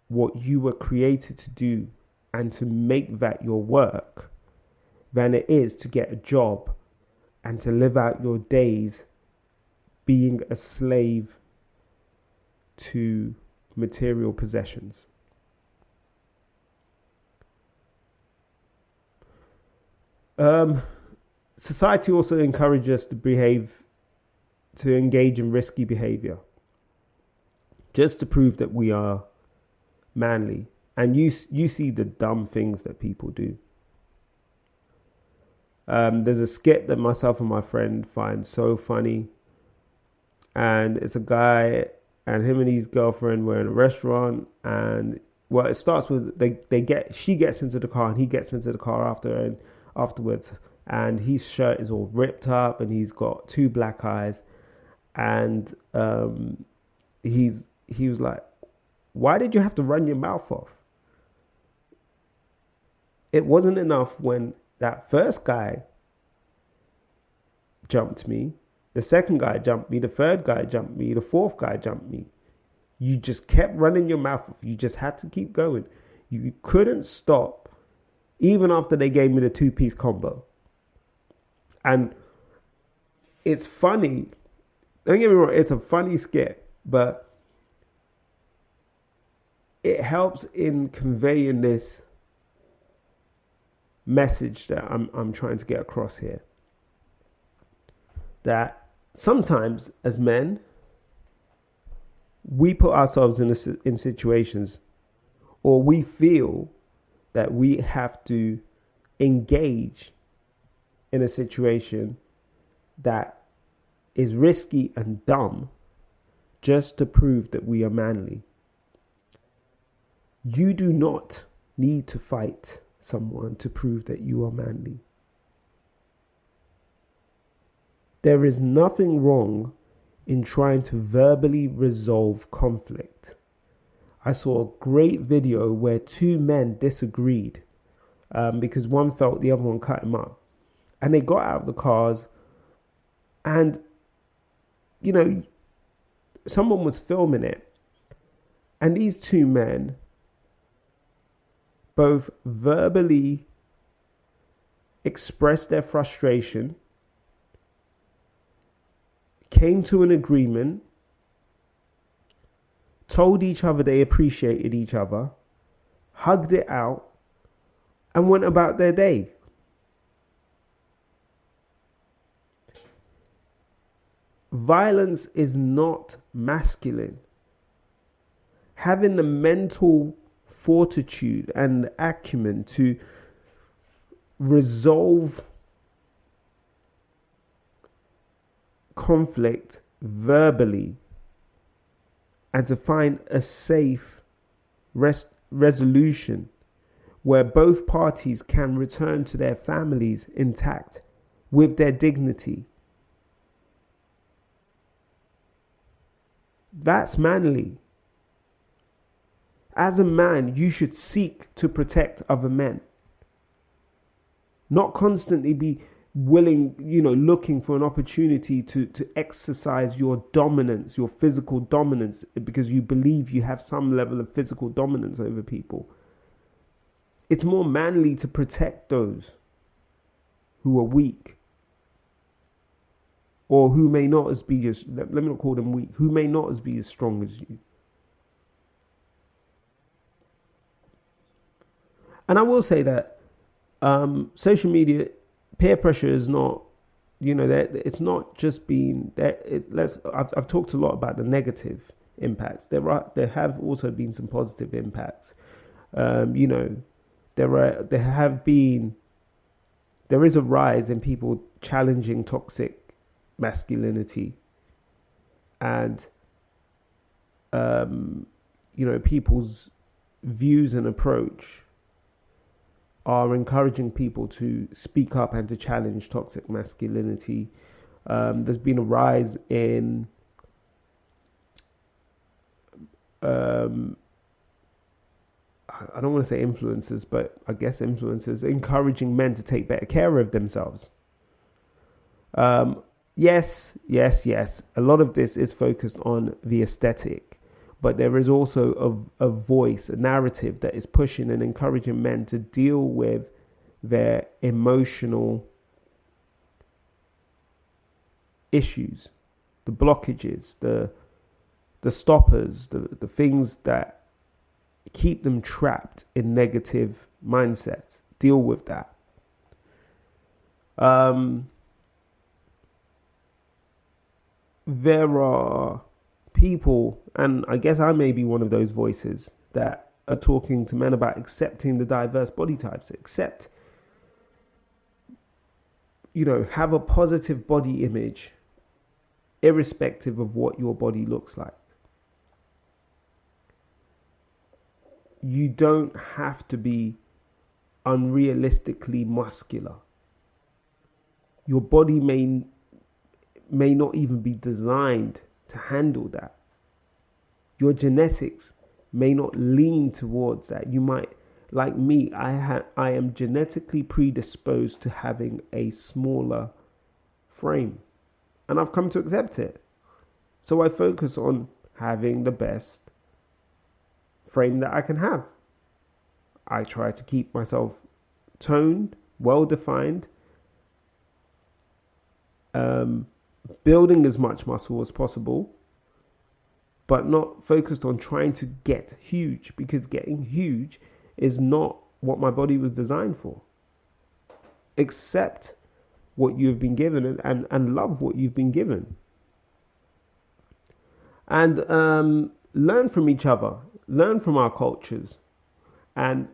what you were created to do and to make that your work than it is to get a job and to live out your days being a slave to material possessions. Society also encourages us to engage in risky behavior just to prove that we are manly. And you see the dumb things that people do. There's a skit that myself and my friend find so funny, and it's a guy and him and his girlfriend were in a restaurant, and well, it starts with she gets into the car and he gets into the car afterwards, and his shirt is all ripped up and he's got 2 black eyes, and he was like, "Why did you have to run your mouth off?" It wasn't enough when that first guy jumped me, the second guy jumped me, the third guy jumped me, the fourth guy jumped me. You just kept running your mouth off. You just had to keep going. You couldn't stop even after they gave me the 2-piece combo. And it's funny. Don't get me wrong, it's a funny skit, but it helps in conveying this message that I'm trying to get across here. That sometimes as men, we put ourselves in situations, or we feel that we have to engage in a situation that is risky and dumb just to prove that we are manly. You do not need to fight someone to prove that you are manly. There is nothing wrong in trying to verbally resolve conflict. I saw a great video where 2 men disagreed because one felt the other one cut him up. And they got out of the cars and, someone was filming it. And these 2 men both verbally expressed their frustration, came to an agreement, told each other they appreciated each other, hugged it out, and went about their day. Violence is not masculine. Having the mental fortitude and acumen to resolve conflict verbally and to find a safe resolution where both parties can return to their families intact with their dignity. That's manly. As a man, you should seek to protect other men. Not constantly be willing, looking for an opportunity to exercise your dominance, your physical dominance, because you believe you have some level of physical dominance over people. It's more manly to protect those who are weak, or who may not as be as, let me not call them weak, who may not as be as strong as you. And I will say that social media, peer pressure is not, it's not just been that. I've talked a lot about the negative impacts. There have also been some positive impacts. There is a rise in people challenging toxic masculinity, and people's views and approach are encouraging people to speak up and to challenge toxic masculinity. There's been a rise in I don't want to say influencers, but I guess influencers encouraging men to take better care of themselves. Yes. A lot of this is focused on the aesthetic, but there is also a voice, a narrative that is pushing and encouraging men to deal with their emotional issues, the blockages, the stoppers, the things that keep them trapped in negative mindsets. Deal with that. There are people, and I guess I may be one of those voices, that are talking to men about accepting the diverse body types. Have a positive body image, irrespective of what your body looks like. You don't have to be unrealistically muscular. Your body may not even be designed to handle that. Your genetics may not lean towards that. You might, like me, I am genetically predisposed to having a smaller frame, and I've come to accept it. So I focus on having the best frame that I can have. I try to keep myself toned, well defined, building as much muscle as possible, but not focused on trying to get huge, because getting huge is not what my body was designed for. Accept what you've been given and love what you've been given. And learn from each other, learn from our cultures. And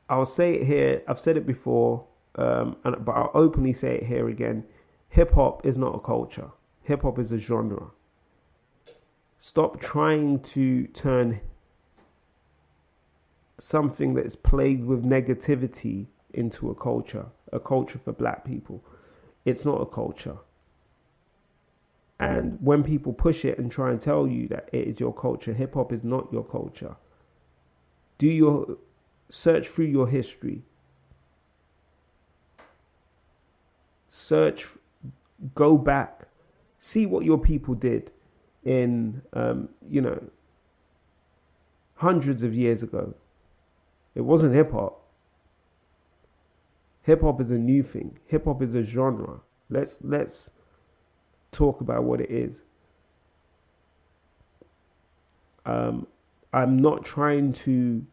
I'll say it here, I've said it before, but I'll openly say it here again. Hip hop is not a culture. Hip hop is a genre. Stop trying to turn something that is plagued with negativity into a culture for black people. It's not a culture. And when people push it and try and tell you that it is your culture, hip hop is not your culture. Do your search through your history. Go back, see what your people did in, hundreds of years ago. It wasn't hip hop. Hip hop is a new thing. Hip hop is a genre. Let's talk about what it is. I'm not trying to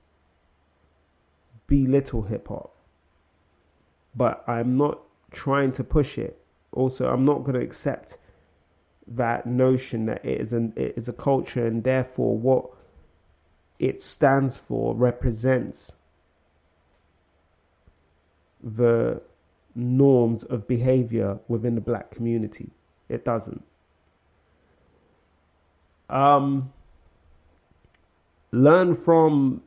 belittle hip hop, but I'm not trying to push it. Also, I'm not going to accept that notion that it is a culture, and therefore what it stands for represents the norms of behavior within the black community. It doesn't. Learn from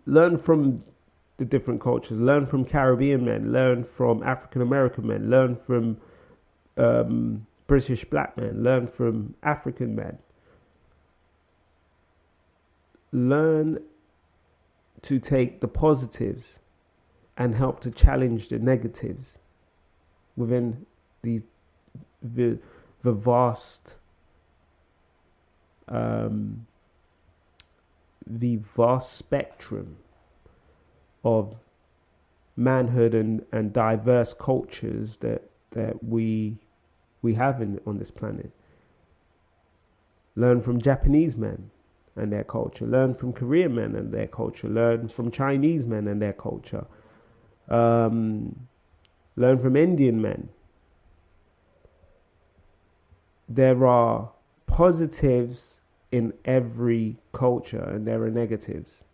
the different cultures. Learn from Caribbean men. Learn from African American men. Learn from British black men. Learn from African men. Learn to take the positives and help to challenge the negatives within the vast spectrum of manhood and diverse cultures that we have on this planet. Learn from Japanese men and their culture. Learn from Korean men and their culture. Learn from Chinese men and their culture. Learn from Indian men. There are positives in every culture and there are negatives.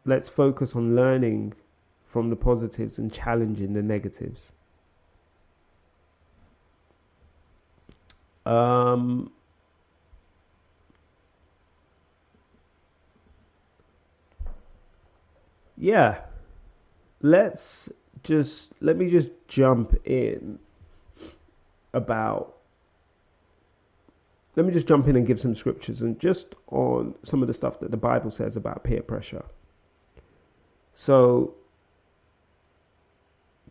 Let's focus on learning from the positives and challenging the negatives. Yeah, let me just jump in and give some scriptures and just on some of the stuff that the Bible says about peer pressure. So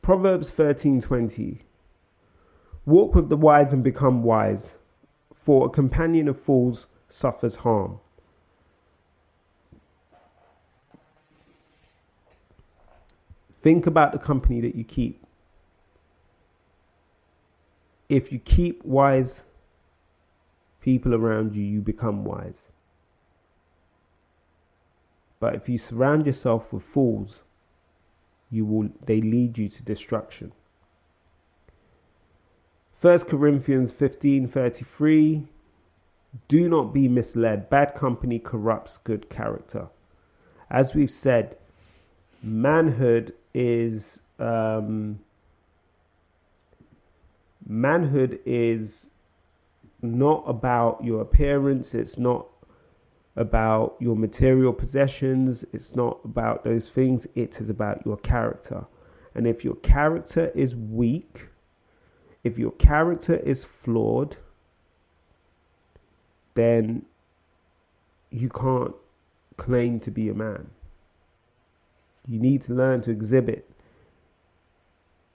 Proverbs 13:20, walk with the wise and become wise, for a companion of fools suffers harm. Think about the company that you keep. If you keep wise people around you, you become wise. But if you surround yourself with fools, they lead you to destruction. 1 Corinthians 15:33, do not be misled. Bad company corrupts good character. As we've said, manhood is not about your appearance. It's not about your material possessions. It's not about those things. It is about your character. And if your character is weak, if your character is flawed, then you can't claim to be a man. You need to learn to exhibit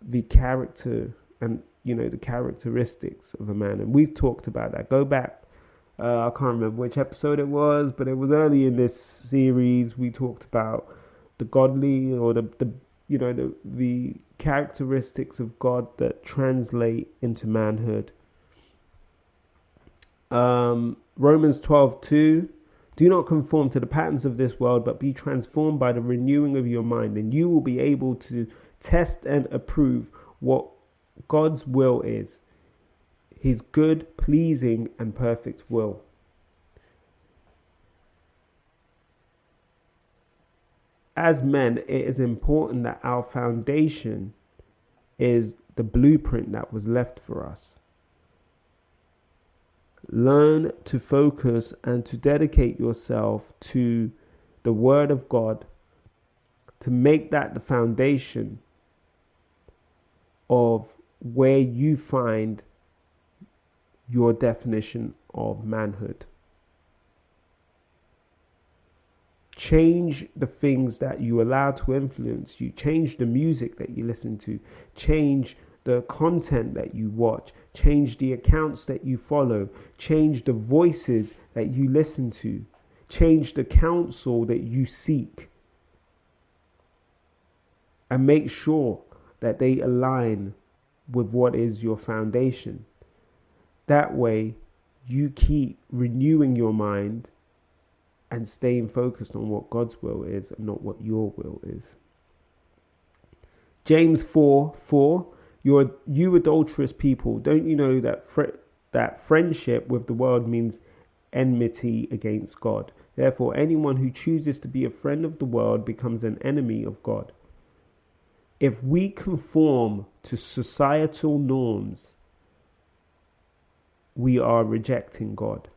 the character and, the characteristics of a man. And we've talked about that. Go back. I can't remember which episode it was, but it was early in this series. We talked about the godly or the characteristics of God that translate into manhood. Romans 12:2, do not conform to the patterns of this world, but be transformed by the renewing of your mind, and you will be able to test and approve what God's will is, his good, pleasing, and perfect will. As men, it is important that our foundation is the blueprint that was left for us. Learn to focus and to dedicate yourself to the Word of God, to make that the foundation of where you find your definition of manhood. Change the things that you allow to influence you. Change the music that you listen to. Change the content that you watch. Change the accounts that you follow. Change the voices that you listen to. Change the counsel that you seek. And make sure that they align with what is your foundation. That way, you keep renewing your mind and staying focused on what God's will is and not what your will is. James 4:4, you adulterous people, don't you know that friendship with the world means enmity against God? Therefore, anyone who chooses to be a friend of the world becomes an enemy of God. If we conform to societal norms, we are rejecting God.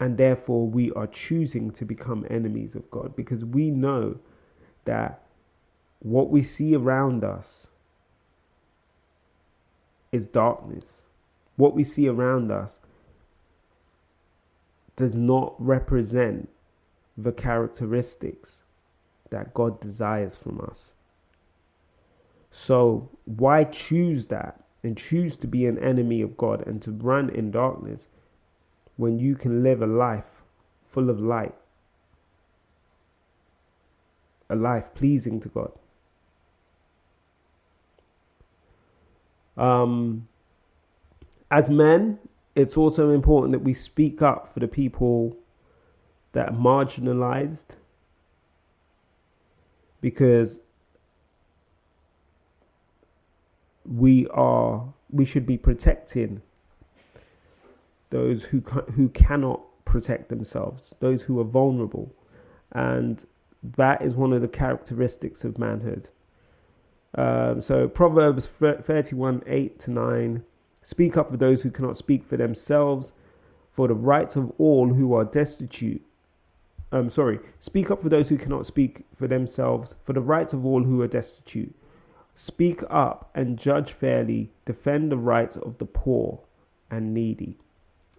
And therefore, we are choosing to become enemies of God, because we know that what we see around us is darkness. What we see around us does not represent the characteristics that God desires from us. So why choose that and choose to be an enemy of God and to run in darkness when you can live a life full of light, a life pleasing to God? As men, it's also important that we speak up for the people that are marginalized, because we should be protecting those who cannot protect themselves, those who are vulnerable, and that is one of the characteristics of manhood. So Proverbs 31:8-9, speak up for those who cannot speak for themselves, for the rights of all who are destitute. Speak up for those who cannot speak for themselves, for the rights of all who are destitute. Speak up and judge fairly, defend the rights of the poor and needy.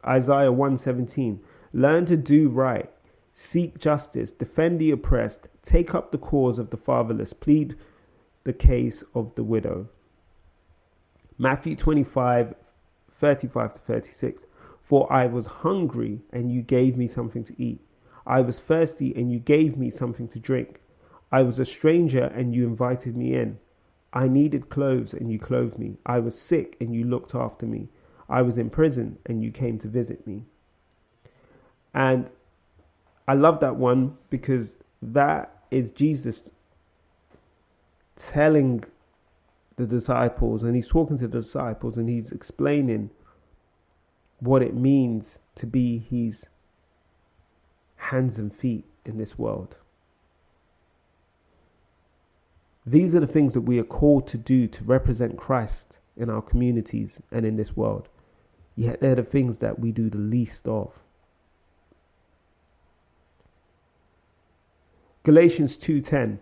Isaiah 1:17, learn to do right, seek justice, defend the oppressed, take up the cause of the fatherless, plead the case of the widow. Matthew 25:35-36, for I was hungry and you gave me something to eat. I was thirsty and you gave me something to drink. I was a stranger and you invited me in. I needed clothes and you clothed me. I was sick and you looked after me. I was in prison and you came to visit me. And I love that one, because that is Jesus telling the disciples, and he's talking to the disciples and he's explaining what it means to be his hands and feet in this world. These are the things that we are called to do to represent Christ in our communities and in this world. Yet they're the things that we do the least of. Galatians 2:10.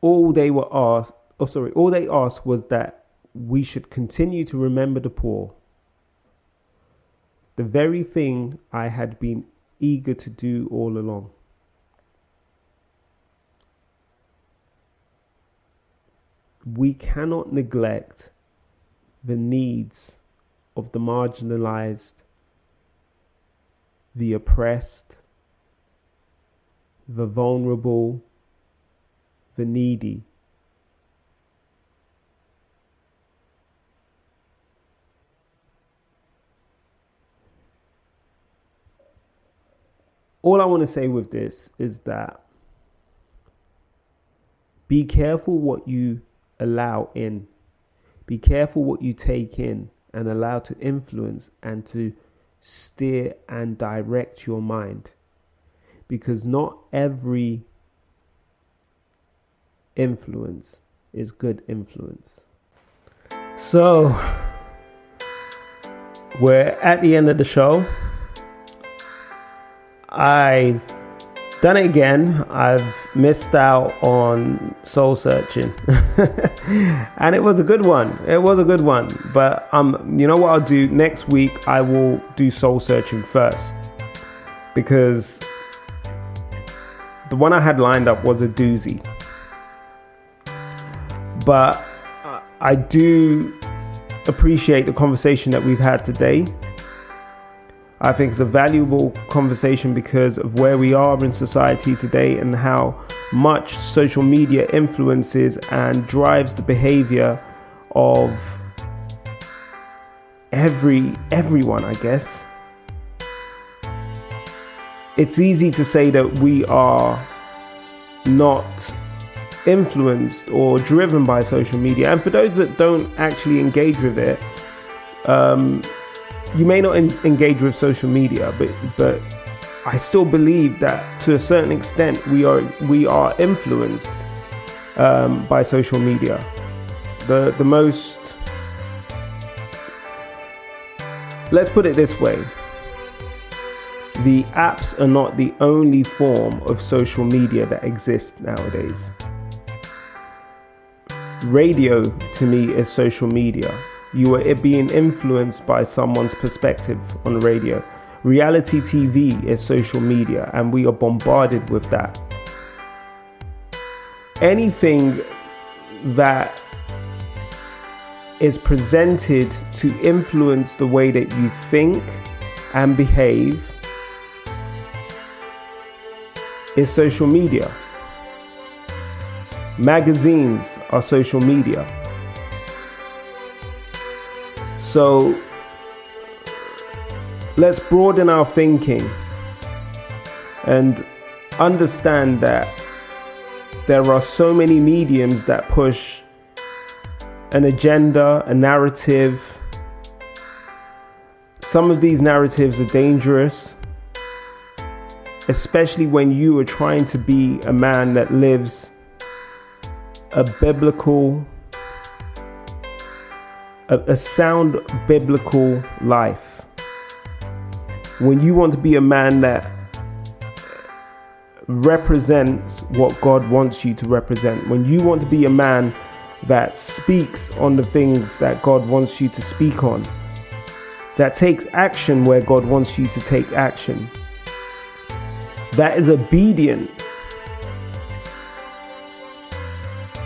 All they asked was that we should continue to remember the poor. The very thing I had been eager to do all along. We cannot neglect the needs of the marginalized, the oppressed, the vulnerable, the needy. All I want to say with this is that be careful what you allow in. Be careful what you take in and allow to influence and to steer and direct your mind. Because not every influence is good influence. So, we're at the end of the show. I've done it again. I've missed out on soul searching. And it was a good one. But you know what I'll do next week? I will do soul searching first, because the one I had lined up was a doozy. But I do appreciate the conversation that we've had today. I think it's a valuable conversation because of where we are in society today and how much social media influences and drives the behavior of everyone, I guess. It's easy to say that we are not influenced or driven by social media. And for those that don't actually engage with it, you may not engage with social media, but I still believe that to a certain extent we are influenced by social media. The most, let's put it this way, the apps are not the only form of social media that exists nowadays. Radio, to me, is social media. You are being influenced by someone's perspective on radio. Reality TV is social media, and we are bombarded with that. Anything that is presented to influence the way that you think and behave is social media. Magazines are social media. So let's broaden our thinking and understand that there are so many mediums that push an agenda, a narrative. Some of these narratives are dangerous, especially when you are trying to be a man that lives a sound biblical life. When you want to be a man that represents what God wants you to represent, when you want to be a man that speaks on the things that God wants you to speak on, that takes action where God wants you to take action, that is obedient,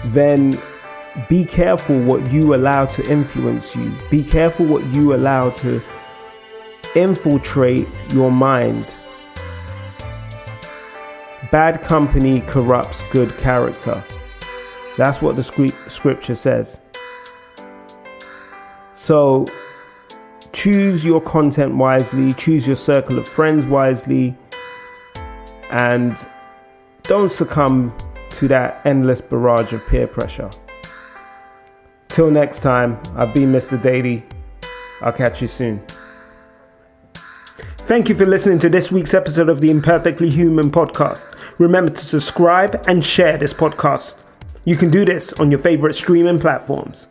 then be careful what you allow to influence you. Be careful what you allow to infiltrate your mind. Bad company corrupts good character. That's what the scripture says. So choose your content wisely, choose your circle of friends wisely, and don't succumb to that endless barrage of peer pressure. Till next time, I've been Mr. Daley. I'll catch you soon. Thank you for listening to this week's episode of the Imperfectly Human podcast. Remember to subscribe and share this podcast. You can do this on your favorite streaming platforms.